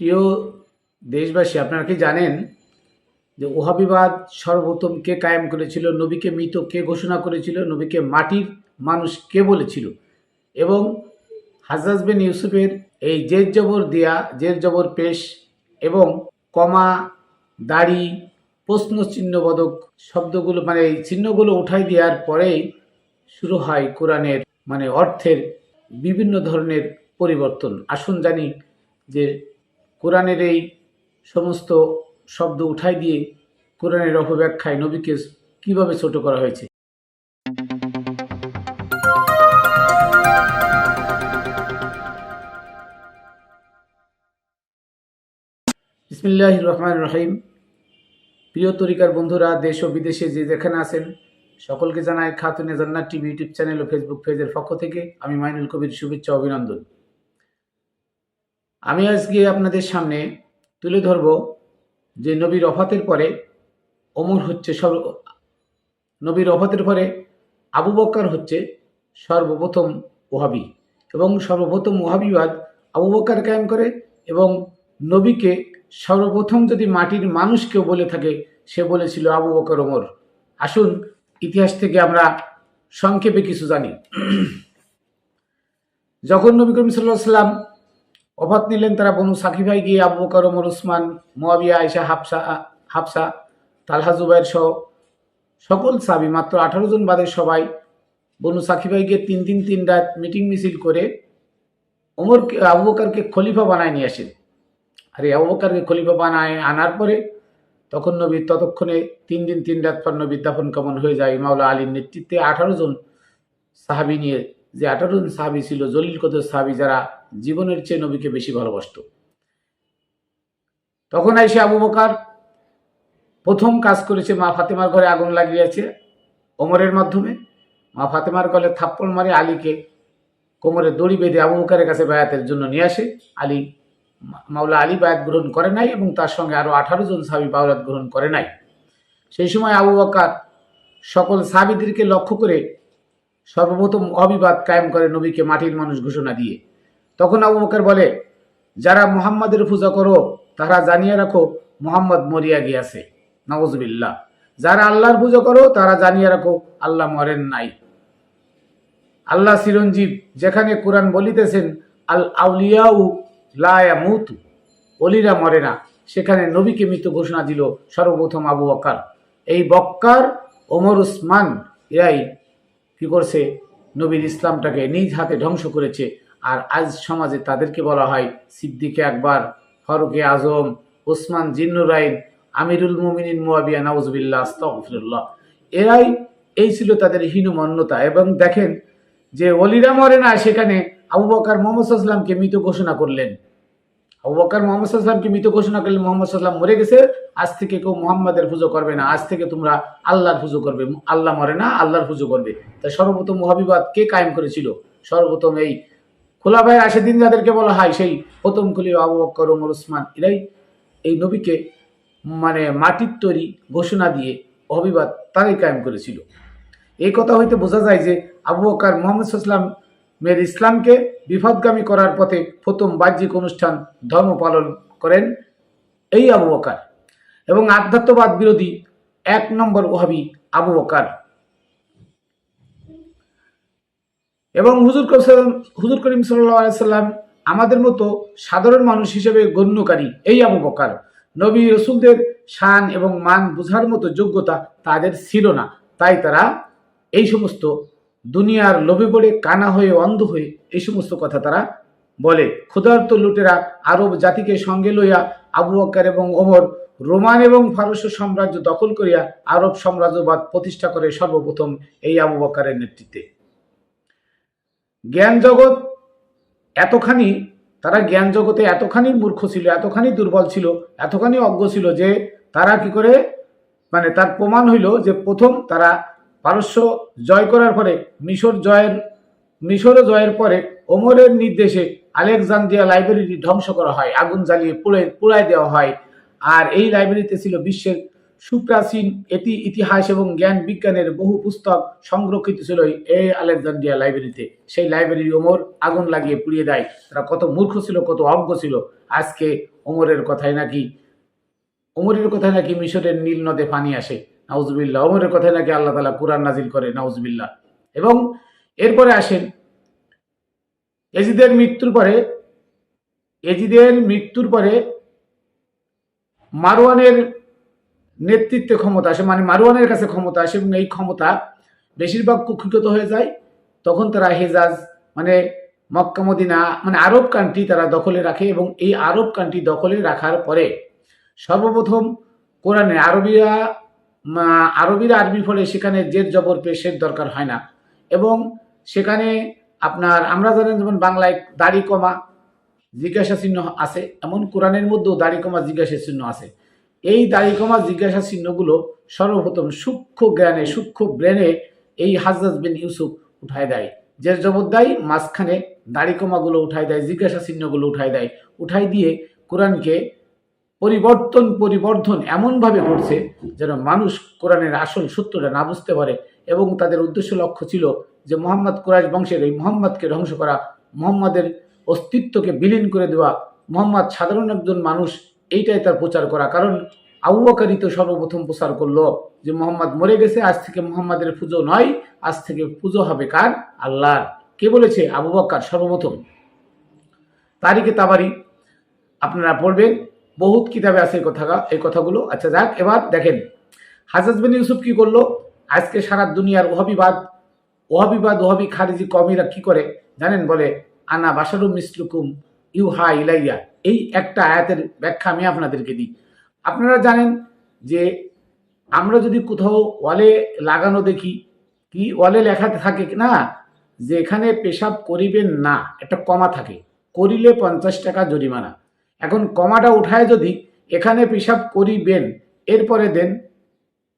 প্রিয় দেশবাসী, আপনারা কি জানেন যে ওহাবিবাদ সর্বপ্রথম কে কায়েম করেছিল? নবীকে মৃত কে ঘোষণা করেছিল? নবীকে মাটির মানুষ কে বলেছিল? এবং হাজ্জাজ বিন ইউসুফের এই জের জবর দিয়া, জের জবর পেশ এবং কমা, দাড়ি, প্রশ্ন চিহ্নবোধক শব্দগুলো এই চিহ্নগুলো উঠাই দেওয়ার পরেই শুরু হয় কোরআনের অর্থের বিভিন্ন ধরনের পরিবর্তন। আসুন জানি যে কোরআনের এই সমস্ত শব্দ উঠাই দিয়ে কোরআনের অপব্যাখ্যায় নবীকে কিভাবে ছোট করা হয়েছে। বিসমিল্লাহির রহমানির রহিম। প্রিয় তরিকার বন্ধুরা, দেশ ও বিদেশে যে যেখানে আছেন, সকলকে জানাই খাতুনে জান্নাত টিভি ইউটিউব চ্যানেল ও ফেসবুক পেজের পক্ষ থেকে আমি মাইনুল কবির শুভেচ্ছা অভিনন্দন। আমি আজকে আপনাদের সামনে তুলে ধরব যে নবীর ওফাতের পরে ওমর হচ্ছে নবীর ওফাতের পরে আবু বকর হচ্ছে সর্বপ্রথম ওহাবি, এবং সর্বপ্রথম ওহাবিবাদ আবু বকর কায়েম করে। এবং নবীকে সর্বপ্রথম যদি মাটির মানুষ কেউ বলে থাকে, সে বলেছিল আবু বকর ওমর। আসুন ইতিহাস থেকে আমরা সংক্ষেপে কিছু জানি। যখন নবী করিম সাল্লাল্লাহু আলাইহি ওয়াসাল্লাম ওফাত নিলেন, তারা বনু সাকিফায় গিয়ে আবু বকর, ওমর, উসমান, মুয়াবিয়া, আয়েশা, হাফসা, তালহা, জুবাইর সহ সকল সাহাবী, মাত্র 18 জন বাদে সবাই বনু সাকিফায় গিয়ে 3 রাত মিটিং মিছিল করে আবু বকরকে খলিফা বানায় নিয়ে আসেন। আর এই আবু বকরকে খলিফা বানায় আনার পরে তখন নবী ততক্ষণে 3 রাত পর নবীর দাফন কামন হয়ে যায়। মাওলা আলীর নেতৃত্বে 18 জন সাহাবী নিয়ে, যে 18 জন সাহাবী ছিল জলিল কদর সাহাবী, যারা জীবনের চেয়ে নবীকে বেশি ভালোবাসত। তখন এসে আবু বকর প্রথম কাজ করেছে, মা ফাতেমার ঘরে আগুন লাগিয়েছে ওমরের মাধ্যমে। মা ফাতেমার গলে থাপ্পড় মারে আলীকে কোমরে দড়ি বেঁধে আবু বকরের কাছে বায়াতের জন্য নিয়ে আসে। মাওলা আলী বায়াত গ্রহণ করে নাই, এবং তার সঙ্গে আরো 18 জন সাহাবী বায়াত গ্রহণ করে নাই। সেই সময় আবু বকর সকল সাহাবীদেরকে লক্ষ্য করে সর্বপ্রথম অবিবাদ কায়েম করে নবীকে মাটির মানুষ ঘোষণা দিয়ে। তখন আবু বকর বলে, যারা মুহাম্মাদের পূজা করো তারা জানিয়ে রাখো মুহাম্মদ মরিয়া গিয়াছে, নাউজুবিল্লাহ। যারা আল্লাহর পূজা করো তারা জানিয়ে রাখো আল্লাহ মরেন নাই। আল্লাহ চিরঞ্জীব, যেখানে কোরআন বলিতেছেন আল আউলিয়াউ লা ইয়ামুতু, ওলিরা মরে না, সেখানে নবীকে মৃত ঘোষণা দিল সর্বপ্রথম আবু বকর। এই বক্কার, ওমর, উসমান এরাই কি করছে? নবীর ইসলামটাকে নিজ হাতে ধ্বংস করেছে। আর আজ সমাজে তাদেরকে বলা হয় সিদ্দিকে আকবর, ফারুকে আজম, ওসমান জিন্নুরাইন, আমিরুল মুমিনিন, মুয়াবিয়া, নাউজুবিল্লাহ, আস্তাগফিরুল্লাহ। এই ছিল তাদের হীনমন্যতা। এবং দেখেন যে ওলিরা মরে না, সেখানে আবু বকর মুহাম্মদ সাল্লাল্লাহু আলাইহি ওয়াসাল্লামকে মৃত ঘোষণা করলেন। আবু বকর মুহাম্মদ সাল্লাল্লাহু আলাইহি ওয়াসাল্লামকে মৃত ঘোষণা করলেন, মুহাম্মদ সাল্লাল্লাহু আলাইহি ওয়াসাল্লাম মরে গেছে, আজ থেকে কেউ মুহাম্মাদের পুজো করবে না, আজ থেকে তোমরা আল্লাহর পুজো করবে। আল্লাহ মরে না, আল্লাহর পুজো করবে। তাই সর্বপ্রথম ওহাবিবাদ কে কায়েম করেছিল? সর্বপ্রথম এই খোলাফায়ে রাশিদিন, যাদেরকে বলা হয় সেই প্রথম খলিফা আবু বকর, ওমর, উসমান, এরাই এই নবীকে মাটির তৈরি ঘোষণা দিয়ে ওহাবিবাদ তারাই কায়েম করেছিল। এই কথা হইতে বোঝা যায় যে আবু বকর মুহাম্মদ সাল্লাল্লাহু আলাইহি ওয়াসাল্লামের ইসলামকে বিপদগামী করার পথে প্রথম বাহ্যিক অনুষ্ঠান ধর্ম পালন করেন এই আবু বকর। এবং আধ্যাত্মবাদ বিরোধী 1 নম্বর ওহাবি আবু বকর। এবং হুজুর করিম সাল্লাল্লাহু আলাইহি ওয়াসাল্লাম আমাদের মতো সাধারণ মানুষ হিসেবে গণ্যকারী এই আবু বকর। নবী রাসূলদের শান এবং মান বোঝার মতো যোগ্যতা তাদের ছিল না। তাই তারা এই সমস্ত দুনিয়ার লোভে পড়ে, কানা হয়ে, অন্ধ হয়ে এই সমস্ত কথা তারা বলে। ক্ষুধার্ত লুটেরা আরব জাতিকে সঙ্গে লইয়া আবু বকর এবং ওমর রোমান এবং ফারস্য সাম্রাজ্য দখল করিয়া আরব সাম্রাজ্যবাদ প্রতিষ্ঠা করে সর্বপ্রথম এই আবু বকরের নেতৃত্বে। জ্ঞান জগৎ তারা জ্ঞান জগতে এতখানি মূর্খ ছিল, এতখানি দুর্বল ছিল, এতখানি অজ্ঞ ছিল যে তারা কি করে তার প্রমাণ হইল যে প্রথম তারা পারস্য জয় করার পরে মিশর জয়ের পরে ওমরের নির্দেশে আলেকজান্দ্রিয়া লাইব্রেরি ধ্বংস করা হয়, আগুন জ্বালিয়ে পুড়ায় দেওয়া হয়। আর এই লাইব্রেরিতে ছিল বিশ্বের সুপ্রাচীন ইতিহাস এবং জ্ঞান বিজ্ঞানের বহু পুস্তক সংরক্ষিত ছিল এই আলেকজান্দ্রিয়া লাইব্রেরিতে। সেই লাইব্রেরি ওমর আগুন লাগিয়ে পুড়িয়ে দেয়। তারা কত মূর্খ ছিল, কত অজ্ঞ ছিল। আজকে ওমরের কথায় নাকি মিশরের নীল নদে পানি আসে, নাউজুবিল্লাহ। ওমরের কথায় নাকি আল্লাহ তাআলা কুরআন নাজিল করে, নাউজুবিল্লাহ। এবং এরপরে আসেন এজিদের মৃত্যুর পরে মারওয়ানের নেতৃত্বে ক্ষমতা আসে, মানে মারওয়ানের কাছে ক্ষমতা আসে, এবং এই ক্ষমতা বেশিরভাগ কুক্ষিগত হয়ে যায়। তখন তারা হেজাজ, মানে মক্কা মদিনা, মানে আরব কান্ট্রি তারা দখলে রাখে, এবং এই আরব কান্ট্রি দখলে রাখার পরে সর্বপ্রথম কোরআনে আরবিরা আরবি ফলে সেখানে জের জবর পেশের দরকার হয় না, এবং সেখানে আপনার আমরা জানেন যেমন বাংলায় দাড়ি কমা জিজ্ঞাসা চিহ্ন আছে, এমন কোরআনের মধ্যেও দাড়ি কমা জিজ্ঞাসা চিহ্ন আছে। এই দাড়ি কমা জিজ্ঞাসা চিহ্নগুলো সর্বপ্রথম সূক্ষ্ম ব্রেনে এই হাজ্জাজ বিন ইউসুফ উঠায় দেয়, জের জবর দেয়, মাঝখানে দাড়ি কমাগুলো উঠায় দেয়, জিজ্ঞাসা চিহ্নগুলো উঠাই দিয়ে কোরআনকে পরিবর্ধন এমনভাবে করছে যেন মানুষ কোরআনের আসল সত্যটা না বুঝতে পারে। এবং তাদের উদ্দেশ্য লক্ষ্য ছিল যে মোহাম্মদ কুরাইশ বংশের এই মোহাম্মদকে ধ্বংস করা, মোহাম্মদের অস্তিত্বকে বিলীন করে দেওয়া, মোহাম্মদ সাধারণ একজন মানুষ, এইটাই তার প্রচার করা। কারণ আবু বকরই তো সর্বপ্রথম প্রচার করলো যে মোহাম্মদ মরে গেছে, আজ থেকে মোহাম্মদের পুজো নয়, আজ থেকে পুজো হবে কার? আল্লাহর। কে বলেছে? আবু বকর সর্বপ্রথম। তারিখে তাবারি আপনারা পড়বেন, বহুত কিতাবে আছে এই কথাগুলো। আচ্ছা যাক, এবার দেখেন হাজ্জাজ বিন ইউসুফ কি করলো। আজকে সারা দুনিয়ার ওহাবি খারিজি কমিরা কি করে জানেন? বলে আনা বাশারুম মিসলুকুম ইউহা ইলাইয়া। এই একটা আয়াতের ব্যাখ্যা আমি আপনাদেরকে দিই। আপনারা জানেন যে আমরা যদি কোথাও ওয়ালে লাগানো দেখি, কি ওয়ালে লেখা থাকে না যে এখানে পেশাব করিবেন না, একটা কমা থাকে, করিলে 50 টাকা জরিমানা। এখন কমাটা উঠায় যদি এখানে পেশাব করিবেন এরপরে দেন,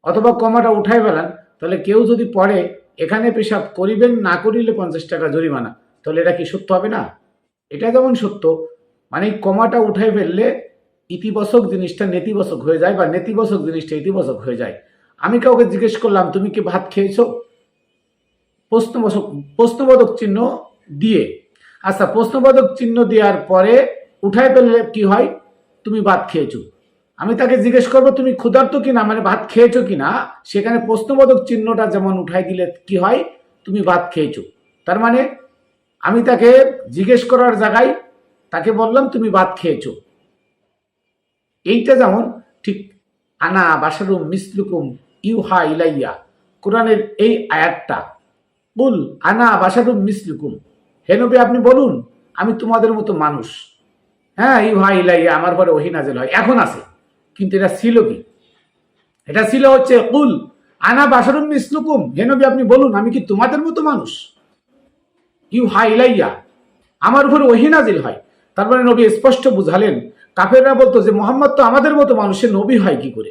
অথবা কমাটা উঠায় ফেলান, তাহলে কেউ যদি পড়ে এখানে পেশাব করিবেন না করিলে 50 টাকা জরিমানা, তাহলে এটা কি সত্য হবে না? এটা যেমন সত্য, মানে কমাটা উঠায় ফেললে ইতিবাচক জিনিসটা নেতিবাচক হয়ে যায়, বা নেতিবাচক জিনিসটা ইতিবাচক হয়ে যায়। আমি কাউকে জিজ্ঞেস করলাম তুমি কি ভাত খেয়েছো, প্রশ্নবোধক চিহ্ন দিয়ে, আচ্ছা প্রশ্নবোধক চিহ্ন দেওয়ার পরে উঠায় ফেললে কি হয়? তুমি ভাত খেয়েছো। আমি তাকে জিজ্ঞেস করবো তুমি ক্ষুধার্ত কিনা, মানে ভাত খেয়েছো কিনা, সেখানে প্রশ্নবোধক চিহ্নটা যেমন উঠাই দিলে কি হয়? তুমি ভাত খেয়েছো। তার মানে আমি তাকে জিজ্ঞেস করার জায়গায় তাকে বললাম তুমি ভাত খেয়েছো। এইটা যেমন ঠিক আনা বাশারুম মিসলুকুম ইউহা ইলাইয়া, কোরআনের এই আয়াতটা, বল আনা বাশারুম মিসলুকুম, হে নবী আপনি বলুন আমি তোমাদের মতো মানুষ। হ্যাঁ, ইউহা ইলাইয়া, আমার পরে ওহী নাযিল হয়, এখন আছে। কিন্তু এটা ছিল কি? এটা ছিল হচ্ছে কুল আনা বাশারুম মিসলুকুম, হে নবী আপনি বলুন আমি কি তোমাদের মতো মানুষ। ইউহা ইলাইয়া, আমার উপরে ওহী নাযিল হয়। তার মানে নবী স্পষ্ট বুঝালেন। কাফেররা বলতো যে মোহাম্মদ তো আমাদের মতো মানুষ, সে নবী হয় কি করে?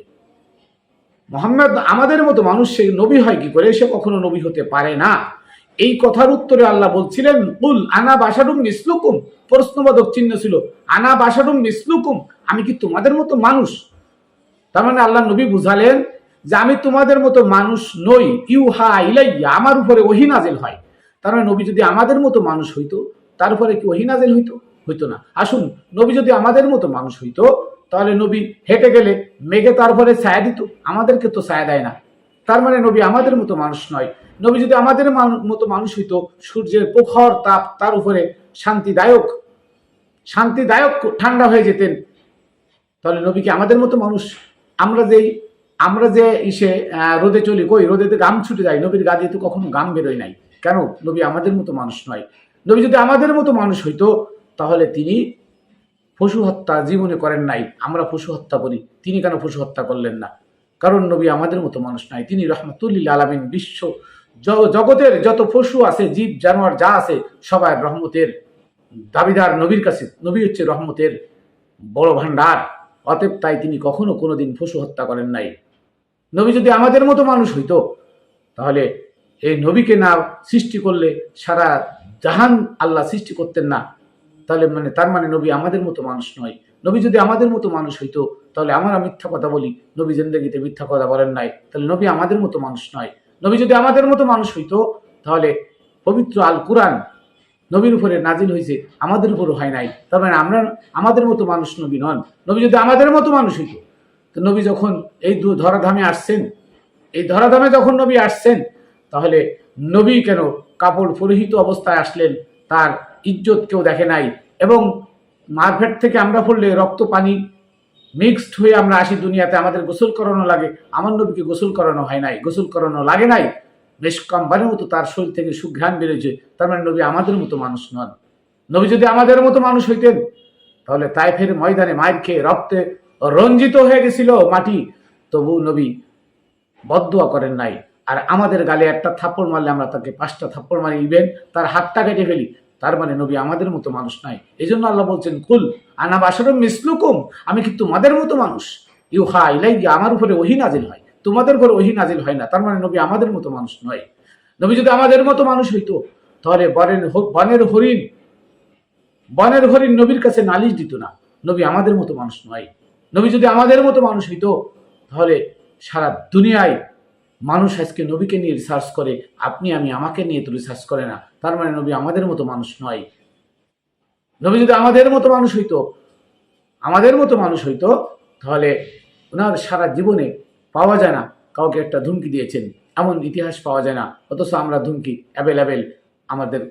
মোহাম্মদ আমাদের মতো মানুষ, সে নবী হয় কি করে? সে কখনো নবী হতে পারে না। এই কথার উত্তরে আল্লাহ বলছিলেন কুল আনা বাশারুম মিসলুকুম, প্রশ্নবোধক চিহ্ন ছিল আনা বাশারুম মিসলুকুম, আমি কি তোমাদের মতো মানুষ। তার মানে আল্লাহ নবী বুঝালেন যে আমি তোমাদের মতো মানুষ নই, ইউহা ইলাইয়া, আমার উপরে ওহী নাযিল হয়। তার মানে নবী যদি আমাদের মতো মানুষ হইতো, তার উপরে কি ওহী নাযিল হইতো না? আসুন, নবী যদি আমাদের মতো মানুষ হইতো, তাহলে নবী হেঁটে গেলে মেঘে তারপরে ছায়া দিত, আমাদেরকে তো ছায়া দেয় না। তার মানে নবী আমাদের মতো মানুষ নয়। নবী যদি আমাদের মতো মানুষ হইতো, সূর্যের প্রখর তাপ তার উপরে শান্তিদায়ক ঠান্ডা হয়ে যেতেন, তাহলে নবী কি আমাদের মতো মানুষ? আমরা যে রোদে চলি, কই রোদেতে ঘাম ছুটে যায়, নবীর গা দিয়ে তো কখনো ঘাম বেরোয় নাই। কেন? নবী আমাদের মতো মানুষ নয়। নবী যদি আমাদের মতো মানুষ হইতো, তাহলে তিনি পশু হত্যা জীবনে করেন নাই। আমরা পশু হত্যা করি, তিনি কেন পশু হত্যা করলেন না? কারণ নবী আমাদের মতো মানুষ নয়, তিনি রহমতুল্লিল আলামিন, বিশ্ব জগতের যত পশু আছে, জীব জানোয়ার যা আছে, সবাই রহমতের দাবিদার নবীর কাছে। নবী হচ্ছে রহমতের বড় ভান্ডার। অতএব তাই তিনি কখনো কোনোদিন পশু হত্যা করেন নাই। নবী যদি আমাদের মতো মানুষ হইতো, তাহলে এই নবীকে না সৃষ্টি করলে সারা জাহান আল্লাহ সৃষ্টি করতেন না। তাহলে তার মানে নবী আমাদের মতো মানুষ নয়। নবী যদি আমাদের মতো মানুষ হইতো, তাহলে আমরা মিথ্যা কথা বলি, নবী জিন্দেগিতে মিথ্যা কথা বলেন নাই, তাহলে নবী আমাদের মতো মানুষ নয়। নবী যদি আমাদের মতো মানুষ হইতো, তাহলে পবিত্র আল কুরআন নবীর উপরে নাজিল হয়েছে, আমাদের উপরও হয় নাই, তার মানে আমরা আমাদের মতো মানুষ নবী নন। নবী যদি আমাদের মতো মানুষ হইত, তো নবী যখন এই ধরাধামে আসছেন, এই ধরাধামে যখন নবী আসছেন, তাহলে নবী কেন কাপড় পরিহিত অবস্থায় আসলেন? তার ইজ্জত কেউ দেখে নাই। এবং মারপেট থেকে আমরা পড়লে রক্ত পানি মিক্সড হয়ে আমরা আসি দুনিয়াতে, আমাদের গোসল করানো লাগে। আমার নবীকে গোসল করানো হয় নাই, গোসল করানো লাগে নাই। নিষ্কম্বারের মতো তার শরীর থেকে সুঘ্রাণ বেরোচ্ছে, তার মানে নবী আমাদের মতো মানুষ নন। নবী যদি আমাদের মতো মানুষ হইতেন, তাহলে তাইফের ময়দানে মাইর খেয়ে রক্তে রঞ্জিত হয়ে গেছিল মাটি, তবু নবী বদদুয়া করেন নাই। আর আমাদের গালে একটা থাপ্পড় মারলে আমরা তাকে 5টা থাপ্পড় মারি, ইভেন তার হাতটা কেটে ফেলি, তার মানে নবী আমাদের মতো মানুষ নাই। এই জন্য আল্লাহ বলছেন, কুল আনা বাশারুম মিসলুকুম, আমি কি তোমাদের মতো মানুষ? ইউহা ইলাইয়া, আমার উপরে ওহী নাজিল হয়, তোমাদের উপরে ওহী নাজিল হয় না। তার মানে নবী আমাদের মতো মানুষ নয়। নবী যদি আমাদের মতো মানুষ হইতো, তাহলে বনের হরিণ নবীর কাছে নালিশ দিত না। নবী আমাদের মতো মানুষ নয়। নবী যদি আমাদের মতো মানুষ হইতো, তাহলে সারা দুনিয়ায় মানুষ আজকে নবীকে নিয়ে রিসার্চ করে, আপনি আমি আমাকে নিয়ে তো রিসার্চ করে না। তার মানে নবী আমাদের মতো মানুষ নয়। নবী যদি আমাদের মতো মানুষ হইতো, তাহলে ওনার সারা জীবনে পাওয়া যায় না কাউকে একটা ধুমকি দিয়েছেন, এমন ইতিহাস পাওয়া যায় না। অথচ আমরা ধুমকি অ্যাভেলেবেল আমাদের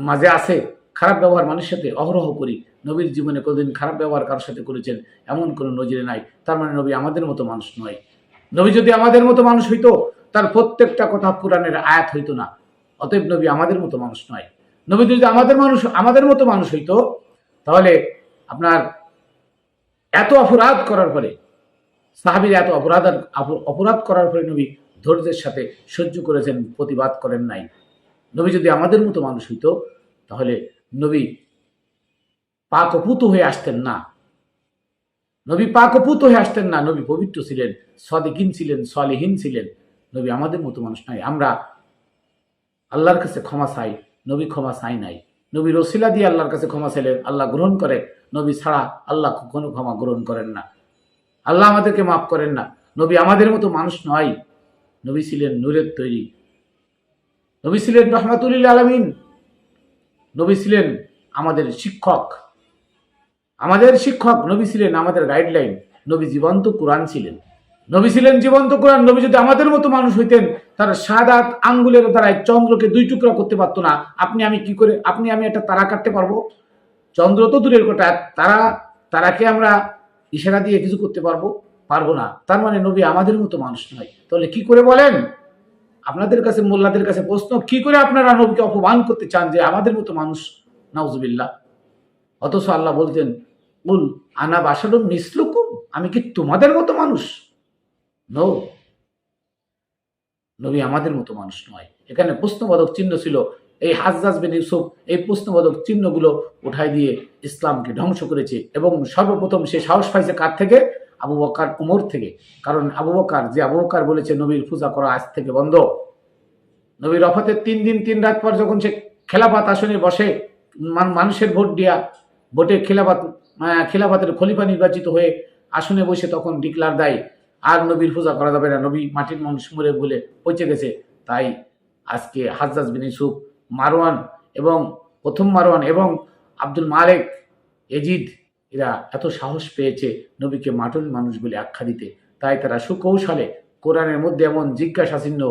মাঝে আছে। খারাপ ব্যবহার মানুষের সাথে অহরহ করি। নবীর জীবনে কোনোদিন খারাপ ব্যবহার কারোর সাথে করেছেন এমন কোনো নজিরে নাই। তার মানে নবী আমাদের মতো মানুষ নয়। নবী যদি আমাদের মতো মানুষ হইতো, তার প্রত্যেকটা কথা কোরআনের আয়াত হইতো না। অতএব নবী আমাদের মতো মানুষ নয়। নবী যদি আমাদের মতো মানুষ হইতো, তাহলে আপনার এত অপরাধ করার পরে, সাহাবীরা এত অপরাধ করার পরে নবী ধৈর্যের সাথে সহ্য করেছেন, প্রতিবাদ করেন নাই। নবী যদি আমাদের মতো মানুষ হইতো, তাহলে নবী পাকপুত হয়ে আসতেন না। নবী পাকপুত হয়ে আসতেন না। নবী পবিত্র ছিলেন, সাদিকিন ছিলেন, সালেহীন ছিলেন। নবী আমাদের মতো মানুষ নাই। আমরা আল্লাহর কাছে ক্ষমা চাই, নবী ক্ষমা চাই নাই। নবী রসিলা দিয়ে আল্লাহর কাছে ক্ষমা চাইলেন, আল্লাহ গ্রহণ করে। নবী ছাড়া আল্লাহ কোনো ক্ষমা গ্রহণ করেন না। আল্লাহ আমাদেরকে মাফ করেন না। নবী আমাদের মতো মানুষ নয়। নবী ছিলেন নূরের তৈরি, নবী ছিলেন রহমাতুল লিল আলামিন, নবী ছিলেন আমাদের শিক্ষক, নবী ছিলেন আমাদের গাইডলাইন। নবী জীবন্ত কোরআন ছিলেন, নবী ছিলেন জীবন্ত কোরআন। নবী যদি আমাদের মতো মানুষ হইতেন, তার সাদাত আঙ্গুলের দ্বারাই চন্দ্রকে 2 টুকরা করতে পারতো না। আপনি আমি একটা তারা কাটতে পারবো? চন্দ্র তো দূরের কথা, তারাকে আমরা ইশারা দিয়ে কিছু করতে পারবো না। তার মানে নবী আমাদের মতো মানুষ নয়। তাহলে কি করে বলেন? আপনাদের কাছে, মোল্লাদের কাছে প্রশ্ন, কি করে আপনারা নবীকে অপমান করতে চান যে আমাদের মতো মানুষ? নাউজুবিল্লাহ। অথচ আল্লাহ বলতেন, কুল আনা বাশারুম মিসলুকুম, আমি কি তোমাদের মতো মানুষ? নো, নবী আমাদের মতো মানুষ নয়। এখানে প্রশ্নবোধক চিহ্ন ছিল। এই হাজ্জাজ বিন ইউসুফ এই প্রশ্নবোধক চিহ্নগুলো উঠাই দিয়ে ইসলামকে ধ্বংস করেছে। এবং সর্বপ্রথম সে সাহস পাইছে কার থেকে? আবু বকর, উমর থেকে। কারণ আবু বকর বলেছে নবীর পূজা করা আজ থেকে বন্ধ। নবীর ওফাতের 3 দিন 3 রাত পর যখন সে খেলাফত আসনে বসে, মানুষের ভোটে খেলাফতের খলিফা নির্বাচিত হয়ে আসনে বসে তখন ডিক্লার দেয়, আর নবীর পূজা করা যাবে না, নবী মাটির মানুষ মরে বলে পচে গেছে। তাই আজকে হাজ্জাজ বিন ইউসুফ, প্রথম মারওয়ান এবং আব্দুল মালেক, এজিদ, এরা এত সাহস পেয়েছে নবীকে মাটির মানুষ বলে আখ্যা দিতে। তাই তারা সুকৌশলে কোরআনের মধ্যে এমন জিজ্ঞাসা চিহ্ন,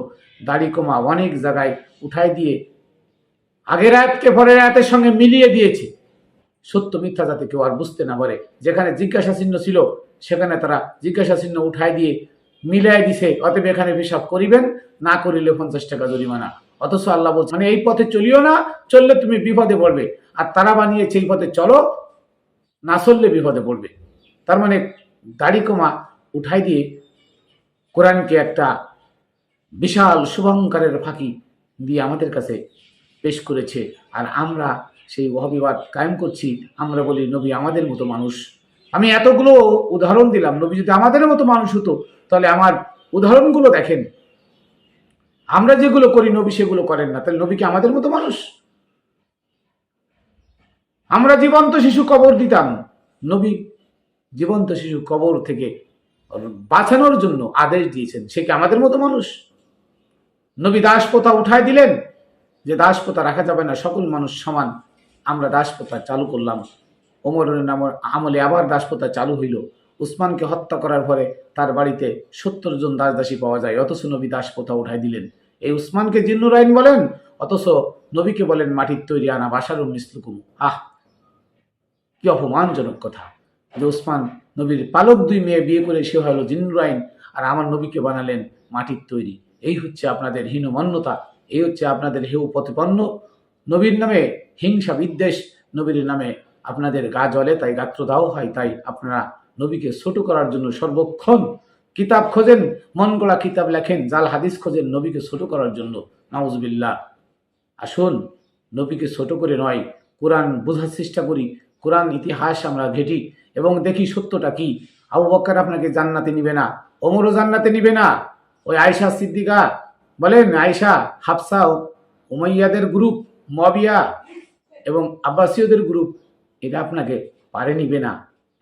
দাড়ি কমা অনেক জায়গায় উঠাই দিয়ে আগের আয়াতকে পরের আয়াতের সঙ্গে মিলিয়ে দিয়েছে, সত্য মিথ্যা যাতে কেউ আর বুঝতে না পারে। যেখানে জিজ্ঞাসা চিহ্ন ছিল সেখানে তারা জিজ্ঞাসা চিহ্ন উঠাই দিয়ে মিলাই দিছে, অতএব এখানে হিসাব করিবেন, না করিলে 50 টাকা জরিমানা। অথচ আল্লাহ বলছে, মানে এই পথে চলিও না, চললে তুমি বিপদে পড়বে। আর তারা বানিয়েছে এই পথে চলো, না চললে বিপদে পড়বে। তার মানে দাড়ি কমা উঠাই দিয়ে কোরআনকে একটা বিশাল শুভঙ্করের ফাঁকি দিয়ে আমাদের কাছে পেশ করেছে। আর আমরা সেই ওয়াহাবিবাদ কায়েম করছি। আমরা বলি নবী আমাদের মতো মানুষ। আমি এতগুলো উদাহরণ দিলাম। নবী যদি আমাদের মতো মানুষ হতো, তাহলে আমার উদাহরণগুলো দেখেন। আমরা যেগুলো করি নবী সেগুলো করেন না, তাহলে নবী কি আমাদের মতো মানুষ? আমরা জীবন্ত শিশু কবর দিতাম, নবী জীবন্ত শিশু কবর থেকে বাঁচানোর জন্য আদেশ দিয়েছেন, সে কি আমাদের মতো মানুষ? নবী দাস প্রথা উঠাই দিলেন, যে দাসপ্রথা রাখা যাবে না, সকল মানুষ সমান, আমরা দাসপ্রথা চালু করলাম। ওমরের আমলে আবার দাসপ্রথা চালু হইল। উসমানকে হত্যা করার পরে তার বাড়িতে 70 জন দাসদাসী পাওয়া যায়, অথচ নবী দাসপ্রথা উঠাই দিলেন। এই উসমানকে জিন্নুর আইন বলেন, অথচ নবীকে বলেন মাটির তৈরি আনা বাশারুম মিসলুকুম। কি অপমানজনক কথা যে উসমান নবীর পালক 2 মেয়ে বিয়ে করে সে হলো জিন্নুর আইন, আর আমার নবীকে বানালেন মাটির তৈরি। এই হচ্ছে আপনাদের হীনমন্যতা, এই হচ্ছে আপনাদের হেউ প্রতিপন্ন। নবীর নামে হিংসা বিদ্বেষ, নবীর নামে আপনাদের গা জ্বলে, তাই গাত্রদাহ হয়, তাই আপনারা নবীকে ছোট করার জন্য সর্বক্ষণ কিতাব খোঁজেন, মন গড়া কিতাব লেখেন, জাল হাদিস খোঁজেন নবীকে ছোট করার জন্য। নাউজুবিল্লাহ। আসুন নবীকে ছোট করে নয়, কোরআন বোঝার চেষ্টা করি, কোরআন ইতিহাস আমরা ঘেঁটি এবং দেখি সত্যটা কি। আবু বকর আপনাকে জান্নাতে নিবে না, ওমরও জান্নাতে নিবে না। ওই আয়েশা সিদ্দিকা বলেন, আয়েশা, হাফসা, উমাইয়াদের গ্রুপ, মুয়াবিয়া এবং আব্বাসীয়দের গ্রুপ, এটা আপনাকে পারে নিবে না।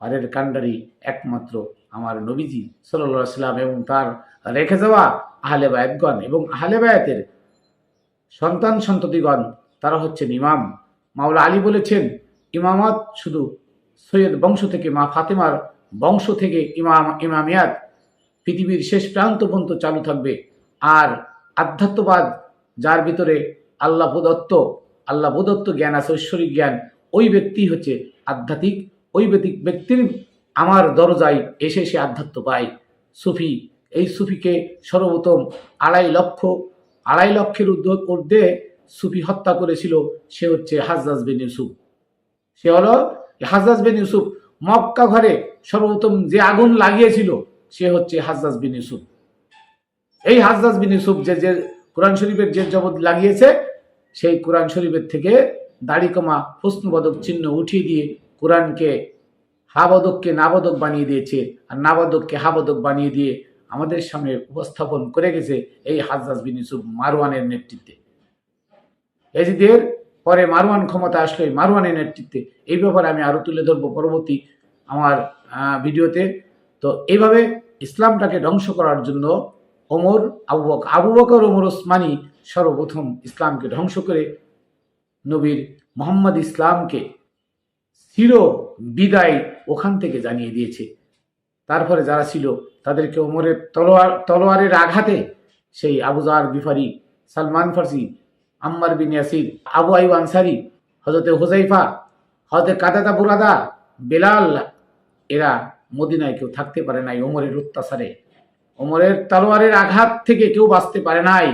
পারের কাণ্ডারি একমাত্র আমার নবীজি সাল্লাল্লাহু আলাইহি ওয়াসাল্লাম এবং তার রেখে যাওয়া আহলে বায়াতগণ এবং আহলে বায়াতের সন্তান সন্ততিগণ, তারা হচ্ছেন ইমাম। মাওলা আলী বলেছেন, ইমামত শুধু সৈয়দ বংশ থেকে, মা ফাতেমার বংশ থেকে ইমামিয়াত পৃথিবীর শেষ প্রান্ত পর্যন্ত চালু থাকবে। আর আধ্যাত্মবাদ, যার ভিতরে আল্লাহ প্রদত্ত জ্ঞান আছে, ঐশ্বরিক জ্ঞান, ওই ব্যক্তি হচ্ছে আধ্যাত্মিক। ওই ব্যক্তির আমার দরজায় এসে সে আধ্যাত্ম পায়। সুফি, এই সুফিকে সর্বপ্রথম 2.5 লক্ষের ঊর্ধ্বে সুফি হত্যা করেছিল। সে হচ্ছে হাজ্জাজ বিন ইউসুফ। সে হলো হাজ্জাজ বিন ইউসুফ। মক্কা ঘরে সর্বপ্রথম যে আগুন লাগিয়েছিল সে হচ্ছে হাজ্জাজ বিন ইউসুফ। এই হাজ্জাজ বিন ইউসুফ যে কোরআন শরীফের যে জবত লাগিয়েছে, সেই কোরআন শরীফের থেকে দাড়ি কমা প্রশ্নবোধক চিহ্ন উঠিয়ে দিয়ে কোরআনকে হাবদককে নাবদক বানিয়ে দিয়েছে, আর নাবদককে হাবদক বানিয়ে দিয়ে আমাদের সামনে উপস্থাপন করে গেছে এই হাজ্জাজ বিন ইউসুফ মারওয়ানের নেতৃত্বে। এজিদের পরে মারওয়ান ক্ষমতা আসলো এই মারওয়ানের নেতৃত্বে। এই ব্যাপারে আমি আরো তুলে ধরবো পরবর্তী আমার ভিডিওতে। তো এইভাবে ইসলামটাকে ধ্বংস করার জন্য আবু বকর, ওমর, ওসমানী সর্বপ্রথম ইসলামকে ধ্বংস করে নবীর মোহাম্মদ ইসলামকে চির বিদায় ওখান থেকে জানিয়ে দিয়েছে। তারপরে যারা ছিল তাদেরকে ওমরের তলোয়ারের আঘাতে সেই আবু যার গিফারি, সালমান ফার্সি, আম্মার বিন ইয়াসির, আবু আইয়ুব আনসারি, হযরতে হুযাইফা, হযরতে কাতাদা বুরাদা, বেলাল, এরা মদিনায় কেউ থাকতে পারে নাই ওমরের অত্যাচারে। ওমরের তলোয়ারের আঘাত থেকে কেউ বাঁচতে পারে নাই।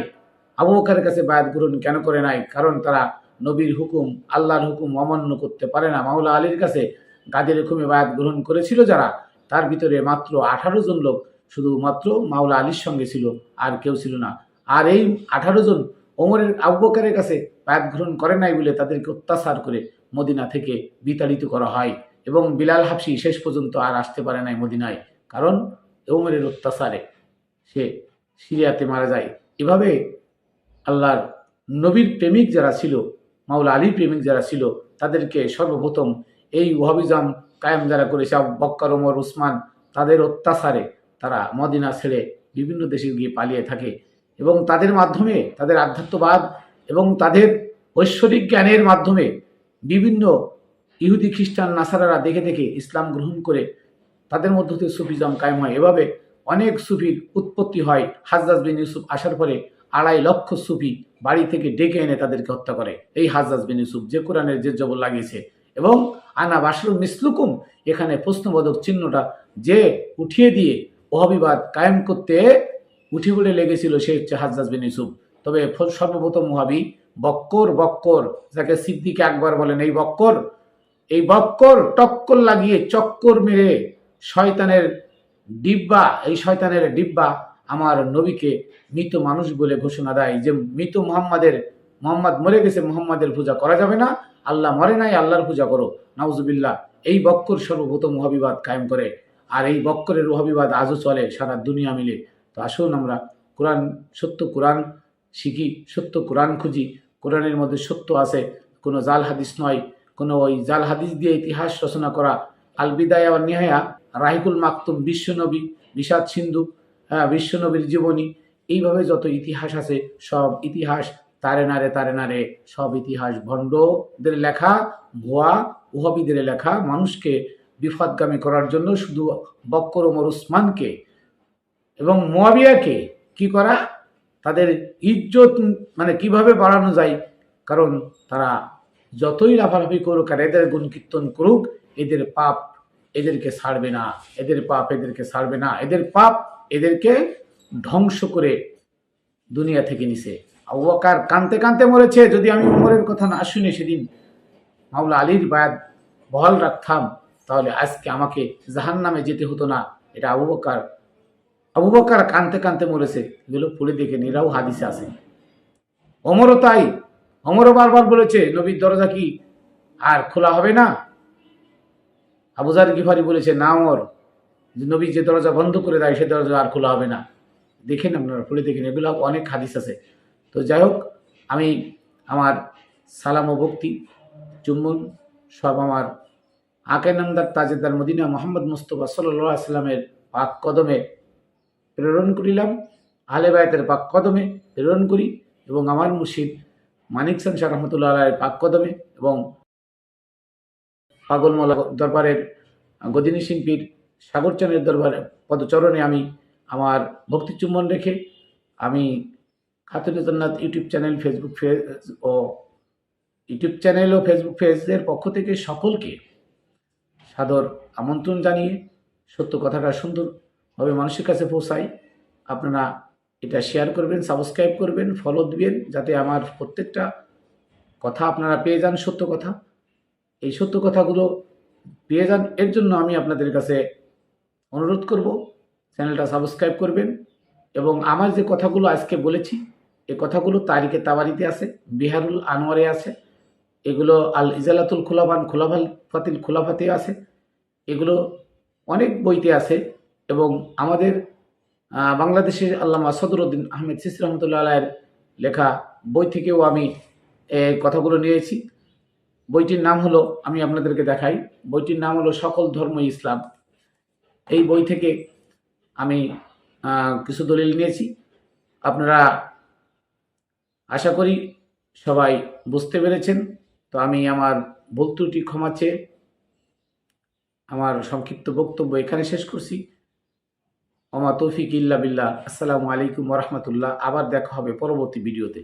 আবু বকরের কাছে বায়াত গ্রহণ কেন করে নাই? কারণ তারা নবীর হুকুম, আল্লাহর হুকুম অমান্য করতে পারে না। মাওলা আলীর কাছে গাদির হুকুমে বায়াত গ্রহণ করেছিল যারা, তার ভিতরে মাত্র 18 জন লোক শুধুমাত্র মাওলা আলীর সঙ্গে ছিল, আর কেউ ছিল না। আর এই 18 জন ওমরের আবু বকরের কাছে বায়াত গ্রহণ করে নাই বলে তাদেরকে অত্যাচার করে মদিনা থেকে বিতাড়িত করা হয় এবং বিলাল হাবশি শেষ পর্যন্ত আর আসতে পারে নাই মদিনায়, কারণ ওমরের অত্যাচারে সে সিরিয়াতে মারা যায়। এভাবে আল্লাহর নবীর প্রেমিক যারা ছিল, মাওলা আলীর প্রেমিক যারা ছিল, তাদেরকে সর্বপ্রথম এই ওয়াহাবিজম কায়েম যারা করেছে আবু বকর, ওমর, উসমান, তাদের অত্যাচারে তারা মদিনা ছেড়ে বিভিন্ন দেশে গিয়ে পালিয়ে থাকে এবং তাদের মাধ্যমে তাদের আধ্যাত্মবাদ এবং তাদের ঐশ্বরিক জ্ঞানের মাধ্যমে বিভিন্ন ইহুদি, খ্রিস্টান, নাসারারা দেখে দেখে ইসলাম গ্রহণ করে তাদের মধ্য থেকে সুফিজম কায়েম হয়। এভাবে অনেক সুফির উৎপত্তি হয়। হাজ্জাজ বিন ইউসুফ আসার পরে 2.5 লক্ষ সুফি বাড়ি থেকে ডেকে এনে তাদেরকে হত্যা করে এই হাজ্জাজ বিন ইউসুফ, যে কোরআনের যে জবর লাগিয়েছে। এবং আনা বাশরুম মিসলুকুম, এখানে প্রশ্নবোধক চিহ্নটা যে উঠিয়ে দিয়ে ওহাবিবাদ কায়েম করতে উঠে পড়ে লেগেছিল, সে হচ্ছে হাজ্জাজ বিন ইউসুফ। তবে সর্বপ্রথম ওহাবি বক্কর, যাকে সিদ্দিক আকবর বলেন, এই বক্কর টক্কর লাগিয়ে চক্কর মেরে শয়তানের ডিব্বা আমার নবীকে মৃত মানুষ বলে ঘোষণা দেয় যে মৃত মোহাম্মদ মরে গেছে, মোহাম্মদের পূজা করা যাবে না, আল্লাহ মরে নাই, আল্লাহর পূজা করো। নাউজুবিল্লাহ। এই বক্কর সর্বপ্রথম ওহাবিবাদ কায়েম করে, আর এই বক্করের ওহাবিবাদ আজও চলে সারা দুনিয়া মিলে। তো আসুন আমরা সত্য কোরআন শিখি, সত্য কোরআন খুঁজি। কোরআনের মধ্যে সত্য আছে, কোনো জাল হাদিস নয়, কোনো ওই জাল হাদিস দিয়ে ইতিহাস রচনা করা। আল বিদায়া ওয়ান নিহায়া, রাহিকুল মাকতুম, বিশ্বনবী, বিষাদ সিন্ধু, বিশ্বনবীর জীবনী, এইভাবে যত ইতিহাস আছে সব ইতিহাস তারে নারে সব ইতিহাস ভণ্ডদের লেখা, ভুয়া ওহাবিদের লেখা, মানুষকে বিপদগামী করার জন্য শুধু বক্কর ওমর উসমানকে এবং মুয়াবিয়াকে কি করা, তাদের ইজ্জত মানে কিভাবে বাড়ানো যায়, কারণ তারা যতই লাফালাফি করুক আর এদের গুণ কীর্তন করুক, এদের পাপ এদেরকে ছাড়বে না, এদের পাপ এদেরকে ছাড়বে না, এদের পাপ এদেরকে ধ্বংস করে দুনিয়া থেকে নিছে। আবু বকর কানতে কানতে মরেছে। যদি আমি উমরের কথা না শুনে সেদিন মাওলা আলীর বায়াত বহাল রাখতাম, তাহলে আজকে আমাকে জাহান্নামে যেতে হতো না। এটা আবু বকর কানতে কানতে মরেছে, এগুলো পড়ে দেখে এরাও হাদিসে আছে। ওমরও তাই, ওমরও বারবার বলেছে নবীর দরজা কি আর খোলা হবে না? আবু যার গিফারি বলেছে না ওমর, নবী যে দরজা বন্ধ করে দেয় সে দরজা আর খোলা হবে না। দেখেন আপনারা, পড়ে দেখেন, এগুলো অনেক হাদিস আছে। তো যাই হোক, আমি আমার সালাম ও ভক্তি চুম্বন সব আমার আকে নামদার তাজেদার মদিনা মোহাম্মদ মুস্তফা সাল্লাল্লাহু আলাইহি সাল্লামের পাক কদমে প্রেরণ করিলাম, আহলে বায়াতের পাক কদমে প্রেরণ করি, এবং আমার মুর্শিদ মানিক খান শাহ রহমতুল্লাহ আলাইহির পাক কদমে এবং পাগলমলা দরবারের গদিনী শিল্পীর সাগরচানের দরবারে পদচরণে আমি আমার ভক্তি চুম্বন রেখে আমি খাতুনে জান্নাত ইউটিউব চ্যানেল, ফেসবুক পেজ ও ইউটিউব চ্যানেল ও ফেসবুক পেজের পক্ষ থেকে সকলকে সাদর আমন্ত্রণ জানিয়ে সত্য কথাটা সুন্দরভাবে মানুষের কাছে পৌঁছাই। আপনারা এটা শেয়ার করবেন, সাবস্ক্রাইব করবেন, ফলো দিবেন, যাতে আমার প্রত্যেকটা কথা আপনারা পেয়ে যান, সত্য কথা। এই সত্য কথাগুলো পেয়ে যান, এর জন্য আমি আপনাদের কাছে অনুরোধ করব, চ্যানেলটা সাবস্ক্রাইব করবেন। এবং আমার যে কথাগুলো আজকে বলেছি, এই কথাগুলো তারিখে তাবারিতে আছে, বিহারুল আনোয়ারে আছে, এগুলো আল ইজালাতুল খুলাফাতে আছে, এগুলো অনেক বইতে আছে। এবং আমাদের বাংলাদেশের আল্লামা সদরুদ্দিন আহমেদ সিসি রহমতুল্লাহ আলাইয়ের লেখা বই থেকেও আমি এই কথাগুলো নিয়েছি। বইটির নাম হলো, আমি আপনাদেরকে দেখাই, বইটির নাম হলো সকল ধর্ম ইসলাম। এই বই থেকে আমি কিছু দলিল নিয়েছি। আপনারা আশা করি সবাই বুঝতে পেরেছেন। তো আমি আমার ভুল ত্রুটি ক্ষমা চেয়ে আমার সংক্ষিপ্ত বক্তব্য এখানে শেষ করছি। ওমা তৌফিক ইল্লা বিল্লাহ। আসসালামু আলাইকুম ওয়া রাহমাতুল্লাহ। আবার দেখা হবে পরবর্তী ভিডিওতে।